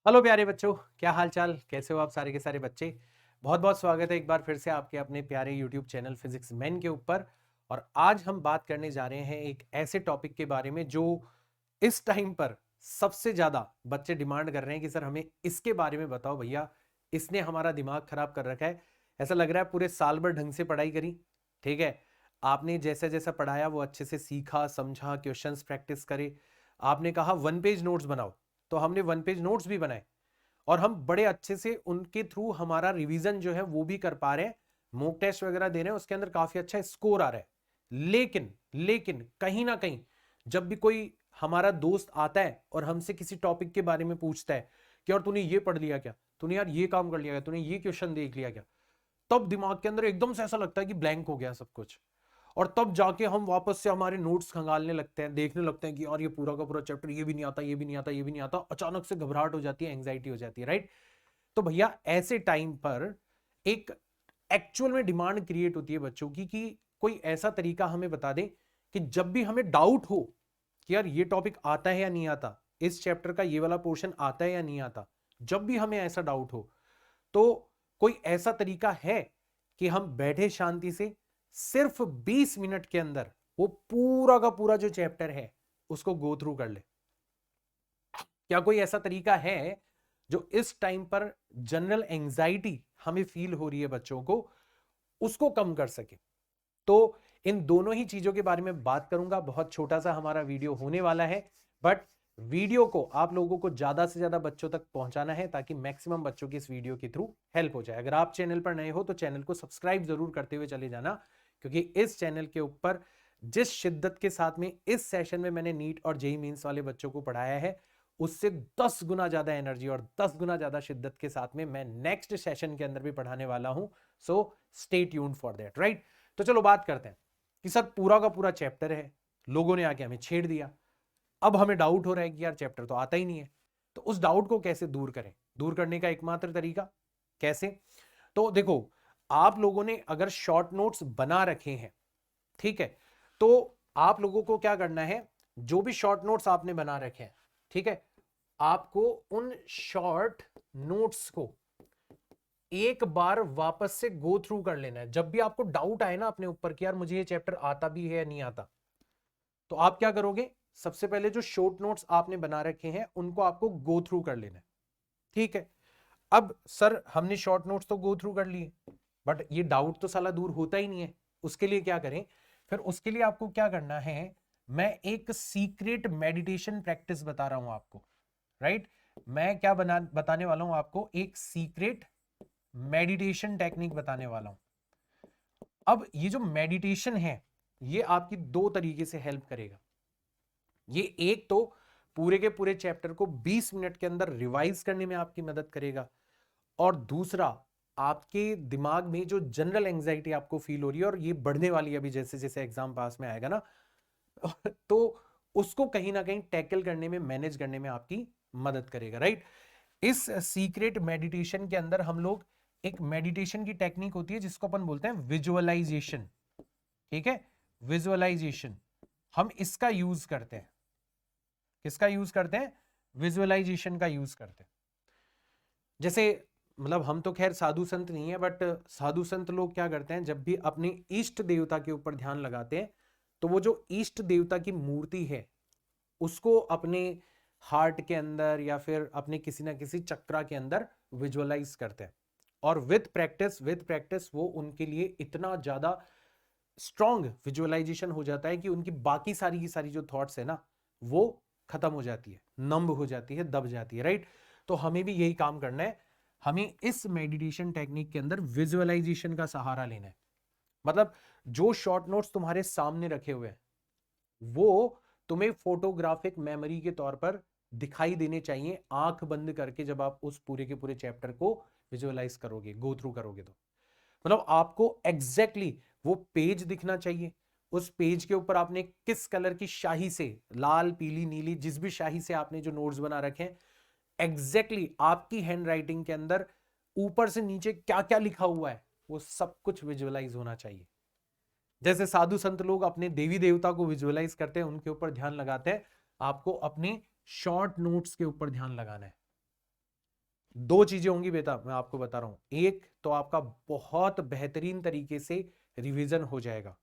Hello प्यारे बच्चों, क्या हाल चाल, कैसे हो आप सारे के सारे बच्चे। बहुत बहुत स्वागत है एक बार फिर से आपके अपने प्यारे यूट्यूब चैनल फिजिक्स मैन के ऊपर। और आज हम बात करने जा रहे हैं एक ऐसे टॉपिक के बारे में जो इस टाइम पर सबसे ज्यादा बच्चे डिमांड कर रहे हैं कि सर हमें इसके बारे में बताओ भैया, इसने हमारा दिमाग खराब कर रखा है। ऐसा लग रहा है पूरे साल भर ढंग से पढ़ाई करी, ठीक है, आपने जैसा जैसा पढ़ाया वो अच्छे से सीखा समझा, क्वेश्चंस प्रैक्टिस करे। आपने कहा वन पेज नोट्स बनाओ, तो हमने वन पेज नोट्स भी बनाए और हम बड़े अच्छे से उनके थ्रू हमारा रिवीजन जो है वो भी कर पा रहे हैं। मॉक टेस्ट वगैरह दे रहे हैं, उसके अंदर काफी अच्छा स्कोर आ रहा है। लेकिन लेकिन कहीं ना कहीं जब भी कोई हमारा दोस्त आता है और हमसे किसी टॉपिक के बारे में पूछता है कि और तूने ये पढ़ लिया क्या, तूने यार ये काम कर लिया क्या, तूने ये क्वेश्चन देख लिया क्या, तब दिमाग के अंदर एकदम से ऐसा लगता है कि ब्लैंक हो गया सब कुछ। और तब जाके हम वापस से हमारे नोट्स खंगालने लगते हैं, देखने लगते हैं कि यार ये पूरा का पूरा चैप्टर ये भी नहीं आता, ये भी नहीं आता, ये भी नहीं आता। अचानक से घबराहट हो जाती है, एंग्जाइटी हो जाती है, राइट। तो भैया ऐसे टाइम पर एक एक्चुअल में डिमांड क्रिएट होती है बच्चों की कि कोई ऐसा तरीका हमें बता दें कि जब भी हमें डाउट हो कि यार ये टॉपिक आता है या नहीं आता, इस चैप्टर का ये वाला पोर्शन आता है या नहीं आता, जब भी हमें ऐसा डाउट हो तो कोई ऐसा तरीका है कि हम बैठे शांति से सिर्फ 20 मिनट के अंदर वो पूरा का पूरा जो चैप्टर है उसको गो थ्रू कर ले। क्या कोई ऐसा तरीका है जो इस टाइम पर जनरल एंजाइटी हमें फील हो रही है बच्चों को, उसको कम कर सके। तो इन दोनों ही चीजों के बारे में बात करूंगा। बहुत छोटा सा हमारा वीडियो होने वाला है, बट वीडियो को आप लोगों को ज्यादा से ज्यादा बच्चों तक पहुंचाना है ताकि मैक्सिमम बच्चों की इस वीडियो के थ्रू हेल्प हो जाए। अगर आप चैनल पर नए हो तो चैनल को सब्सक्राइब जरूर करते हुए चले जाना, क्योंकि इस चैनल के ऊपर जिस शिद्दत के साथ में इस सेशन में मैंने नीट और जेई मींस वाले बच्चों को पढ़ाया है, उससे 10 गुना ज्यादा एनर्जी और 10 गुना ज्यादा शिद्दत के साथ में मैं नेक्स्ट सेशन के अंदर भी पढ़ाने वाला हूं। So stay tuned for that, right. तो चलो बात करते हैं कि सर पूरा का पूरा चैप्टर है, लोगों ने आके हमें छेड़ दिया, अब हमें डाउट हो रहा है कि यार चैप्टर तो आता ही नहीं है। तो उस डाउट को कैसे दूर करें? दूर करने का एकमात्र तरीका कैसे? तो देखो, आप लोगों ने अगर शॉर्ट नोट्स बना रखे हैं, ठीक है, तो आप लोगों को क्या करना है, जो भी शॉर्ट नोट्स आपने बना रखे हैं, ठीक है, आपको उन शॉर्ट नोट्स को एक बार वापस से गो थ्रू कर लेना है। जब भी आपको डाउट आए ना अपने ऊपर कि यार मुझे ये चैप्टर आता भी है या नहीं आता, तो आप क्या करोगे, सबसे पहले जो शॉर्ट नोट्स आपने बना रखे हैं उनको आपको गो थ्रू कर लेना है, ठीक है। अब सर हमने शॉर्ट नोट्स तो गो थ्रू कर लिए, बट ये डाउट तो साला दूर होता ही नहीं है। उसके लिए क्या करें? फिर उसके लिए आपको क्या करना है, मैं एक सीक्रेट मेडिटेशन प्रैक्टिस बता रहा हूं आपको, राइट। मैं क्या बताने वाला हूं आपको, एक सीक्रेट मेडिटेशन टेक्निक बताने वाला हूं। अब ये जो मेडिटेशन है ये आपकी दो तरीके से हेल्प करेगा। ये एक तो पूरे के पूरे चैप्टर को 20 मिनट के अंदर रिवाइज करने में आपकी मदद करेगा, और दूसरा आपके दिमाग में जो जनरल एंजाइटी आपको फील हो रही है और ये बढ़ने वाली है अभी जैसे जैसे एग्जाम पास में आएगा ना, तो उसको कहीं ना कहीं टैकल करने में, मैनेज करने में आपकी मदद करेगा, राइट। इस सीक्रेट मेडिटेशन के अंदर हम लोग, एक मेडिटेशन की टेक्निक होती है जिसको अपन बोलते हैं विजुअलाइजेशन, ठीक है, विजुअलाइजेशन। हम इसका यूज करते हैं, किसका यूज करते हैं? विजुअलाइजेशन का यूज करते हैं। जैसे मतलब हम तो खैर साधु संत नहीं है, बट साधु संत लोग क्या करते हैं, जब भी अपने इष्ट देवता के ऊपर ध्यान लगाते हैं तो वो जो इष्ट देवता की मूर्ति है उसको अपने हार्ट के अंदर या फिर अपने किसी ना किसी चक्रा के अंदर विजुअलाइज करते हैं। और विद प्रैक्टिस वो उनके लिए इतना ज्यादा स्ट्रॉन्ग विजुअलाइजेशन हो जाता है कि उनकी बाकी सारी की सारी जो थॉट्स है ना वो खत्म हो जाती है, नंब हो जाती है, दब जाती है, राइट। तो हमें भी यही काम करना है, हमें इस मेडिटेशन टेक्निक के अंदर विजुअलाइजेशन का सहारा लेना है। मतलब जो शॉर्ट नोट्स तुम्हारे सामने रखे हुए हैं वो तुम्हें फोटोग्राफिक मेमोरी के तौर पर दिखाई देने चाहिए, आंख बंद करके जब आप उस पूरे के पूरे चैप्टर को विजुअलाइज करोगे, गो थ्रू करोगे, तो मतलब आपको एग्जैक्टली वो पेज दिखना चाहिए। उस पेज के ऊपर आपने किस कलर की शाही से, लाल पीली नीली जिस भी शाही से आपने जो नोट्स बना रखे हैं, एग्जैक्टली आपकी हैंड राइटिंग के अंदर ऊपर से नीचे क्या क्या लिखा हुआ है वो सब कुछ विजुअलाइज होना चाहिए। जैसे साधु संत लोग अपने देवी देवता को विजुअलाइज करते हैं, उनके ऊपर ध्यान लगाते हैं, आपको अपने शॉर्ट नोट्स के ऊपर ध्यान लगाना है। दो चीजें होंगी बेटा, मैं आपको बता रहा हूं। एक तो आपका बहुत बेहतरीन तरीके से रिवीजन हो जाएगा।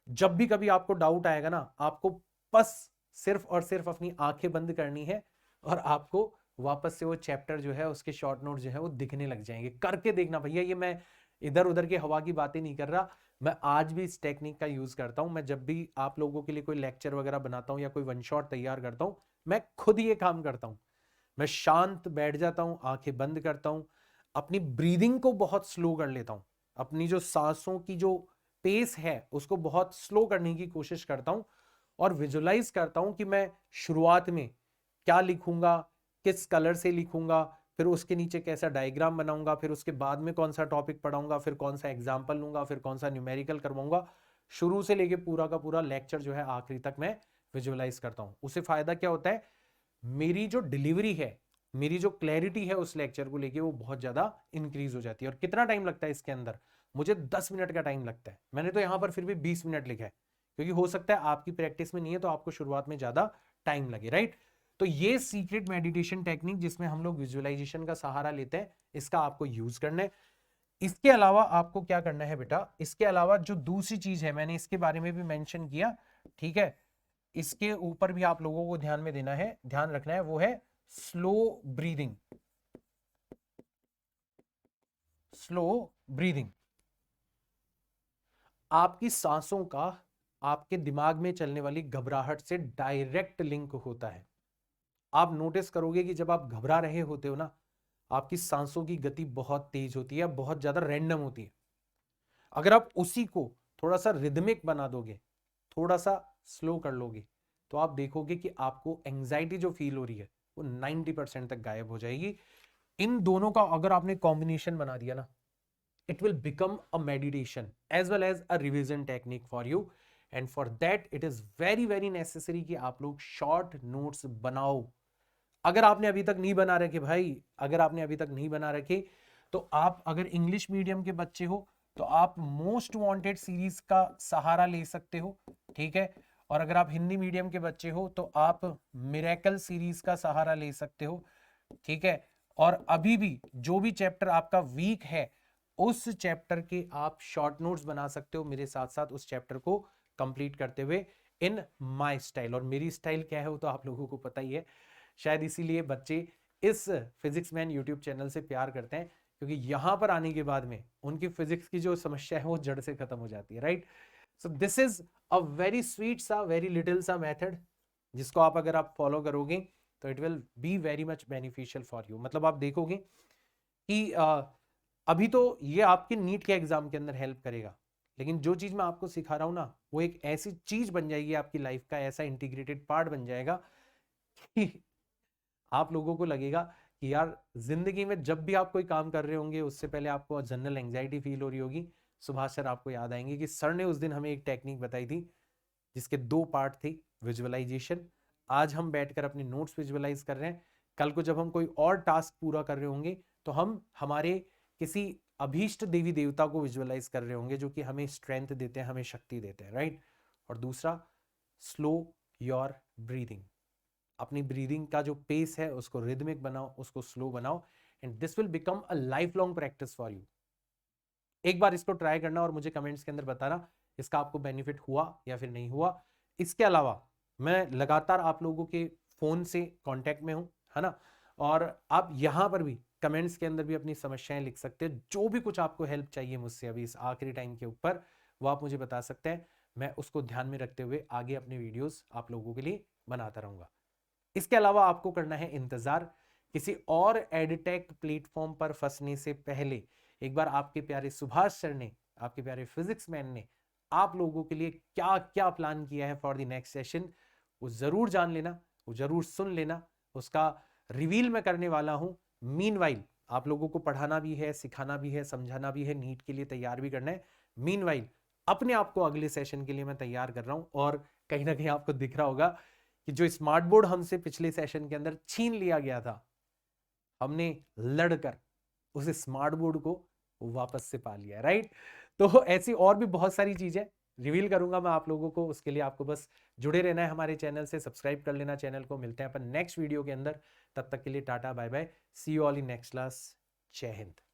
जब भी कभी आपको डाउट आएगा ना, आपको बस सिर्फ और सिर्फ अपनी आंखें बंद करनी है और आपको वापस से वो चैप्टर जो है उसके शॉर्ट नोट जो है वो दिखने लग जाएंगे। करके देखना भैया, ये मैं इधर उधर के हवा की बातें नहीं कर रहा, मैं आज भी इस टेक्निक का यूज करता हूं। मैं जब भी आप लोगों के लिए कोई लेक्चर वगैरह बनाता हूं या कोई वन शॉट तैयार करता हूं, मैं खुद ये काम करता हूं। मैं शांत बैठ जाता हूं, आंखें बंद करता हूं, अपनी ब्रीदिंग को बहुत स्लो कर लेता हूं, अपनी जो सांसों की जो पेस है उसको बहुत स्लो करने की कोशिश करता हूं और विजुलाइज करता हूं कि मैं शुरुआत में क्या लिखूंगा, किस कलर से लिखूंगा, फिर उसके नीचे कैसा डायग्राम बनाऊंगा, फिर उसके बाद में कौन सा टॉपिक पढ़ाऊंगा, फिर कौन सा एग्जाम्पल लूंगा, फिर कौन सा न्यूमेरिकल करवाऊंगा। शुरू से लेके पूरा का पूरा लेक्चर जो है आखिरी तक मैं विजुअलाइज करता हूं। उससे फायदा क्या होता है, मेरी जो डिलीवरी है, मेरी जो क्लैरिटी है उस लेक्चर को लेके वो बहुत ज्यादा इंक्रीज हो जाती है। और कितना टाइम लगता है इसके अंदर, मुझे 10 मिनट का टाइम लगता है। मैंने तो यहां पर फिर भी 20 मिनट लिखा है, क्योंकि हो सकता है आपकी प्रैक्टिस में नहीं है तो आपको शुरुआत में ज्यादा टाइम लगे, राइट। तो ये सीक्रेट मेडिटेशन टेक्निक जिसमें हम लोग विजुअलाइजेशन का सहारा लेते हैं, इसका आपको यूज करना है। इसके अलावा आपको क्या करना है बेटा, इसके अलावा जो दूसरी चीज है, मैंने इसके बारे में भी मेंशन किया, ठीक है, इसके ऊपर भी आप लोगों को ध्यान में देना है, ध्यान रखना है, वो है स्लो ब्रीदिंग। स्लो ब्रीदिंग आपकी सांसों का आपके दिमाग में चलने वाली घबराहट से डायरेक्ट लिंक होता है। आप नोटिस करोगे कि जब आप घबरा रहे होते हो ना, आपकी सांसों की गति बहुत तेज होती है, बहुत ज्यादा रैंडम होती है। अगर आप उसी को थोड़ा सा रिदमिक बना दोगे, थोड़ा सा स्लो कर लोगे, तो आप देखोगे कि आपको एंजाइटी जो फील हो रही है वो 90% तक गायब हो जाएगी। इन दोनों का अगर आपने कॉम्बिनेशन बना दिया ना, it will become a meditation as well as a revision technique for you, and for that it is very necessary कि आप लोग short notes बनाओ। अगर आपने अभी तक नहीं बना रखे भाई, अगर आपने अभी तक नहीं बना रखे, तो आप अगर इंग्लिश मीडियम के बच्चे हो तो आप मोस्ट वांटेड सीरीज का सहारा ले सकते हो, ठीक है। और अगर आप हिंदी मीडियम के बच्चे हो तो आप मिरेकल सीरीज का सहारा ले सकते हो, ठीक है। और अभी भी जो भी चैप्टर आपका वीक है, उस चैप्टर के आप शॉर्ट नोट्स बना सकते हो मेरे साथ साथ उस चैप्टर को कंप्लीट करते हुए इन माय स्टाइल। और मेरी स्टाइल क्या है वो तो आप लोगों को पता ही है, शायद इसीलिए बच्चे इस फिजिक्स मैन यूट्यूब चैनल से प्यार करते हैं, क्योंकि यहां पर आने के बाद में उनकी फिजिक्स की जो समस्या है वो जड़ से खत्म हो जाती है, right. So this is a very sweet सा, वेरी लिटिल सा मेथड, जिसको आप अगर आप फॉलो करोगे तो it will be very much beneficial for you. मतलब आप देखोगे कि अभी तो ये आपके नीट के एग्जाम के अंदर हेल्प करेगा, लेकिन जो चीज मैं आपको सिखा रहा हूं ना, वो एक ऐसी चीज बन जाएगी आपकी लाइफ का, ऐसा इंटीग्रेटेड पार्ट बन जाएगा कि आप लोगों को लगेगा कि यार जिंदगी में जब भी आप कोई काम कर रहे होंगे उससे पहले आपको जनरल एंजाइटी फील हो रही होगी, सुभाष सर आपको याद आएंगे कि सर ने उस दिन हमें एक टेक्निक बताई थी जिसके 2 पार्ट थे, विजुअलाइजेशन। आज हम बैठकर अपने नोट्स विजुअलाइज कर रहे हैं, कल को जब हम कोई और टास्क पूरा कर रहे होंगे तो हम हमारे किसी अभीष्ट देवी देवता को विजुअलाइज कर रहे होंगे जो कि हमें स्ट्रेंथ देते हैं, हमें शक्ति देते हैं, राइट। और दूसरा, स्लो योर ब्रीदिंग। अपनी ब्रीदिंग का जो पेस है उसको रिदमिक बनाओ, उसको स्लो बनाओ, and this will become a life long practice for you. एक बार इसको ट्राई करना और मुझे कमेंट्स के अंदर बताना इसका आपको बेनिफिट हुआ या फिर नहीं हुआ। इसके अलावा मैं लगातार आप लोगों के फोन से कांटेक्ट में हूं, है ना। और आप यहां पर भी कमेंट्स के अंदर भी अपनी समस्याएं लिख सकते हैं, जो भी कुछ आपको हेल्प चाहिए मुझसे अभी इस आखिरी टाइम के ऊपर, वो आप मुझे बता सकते हैं। मैं उसको ध्यान में रखते हुए आगे अपने वीडियोस आप लोगों के लिए बनाता रहूंगा। इसके अलावा आपको करना है इंतजार, किसी और एडटेक प्लेटफॉर्म पर फंसने से पहले एक बार आपके प्यारे सुभाष सर ने, आपके प्यारे फिजिक्स मैन ने आप लोगों के लिए क्या क्या प्लान किया है फॉर द नेक्स्ट सेशन, वो जरूर जान लेना, वो जरूर सुन लेना। उसका रिवील मैं करने वाला हूं। मीनवाइल आप लोगों को पढ़ाना भी है, सिखाना भी है, समझाना भी है, नीट के लिए तैयार भी करना है। मीनवाइल अपने आप को अगले सेशन के लिए मैं तैयार कर रहा हूं। और कहीं ना कहीं आपको दिख रहा होगा कि जो स्मार्ट बोर्ड हमसे पिछले सेशन के अंदर छीन लिया गया था, हमने लड़कर उस स्मार्ट बोर्ड को वापस से पा लिया, राइट। तो ऐसी और भी बहुत सारी चीजें रिवील करूंगा मैं आप लोगों को, उसके लिए आपको बस जुड़े रहना है हमारे चैनल से, सब्सक्राइब कर लेना चैनल को। मिलते हैं अपन नेक्स्ट वीडियो के अंदर, तब तक के लिए tata bye bye, see you all in next class. जय हिंद।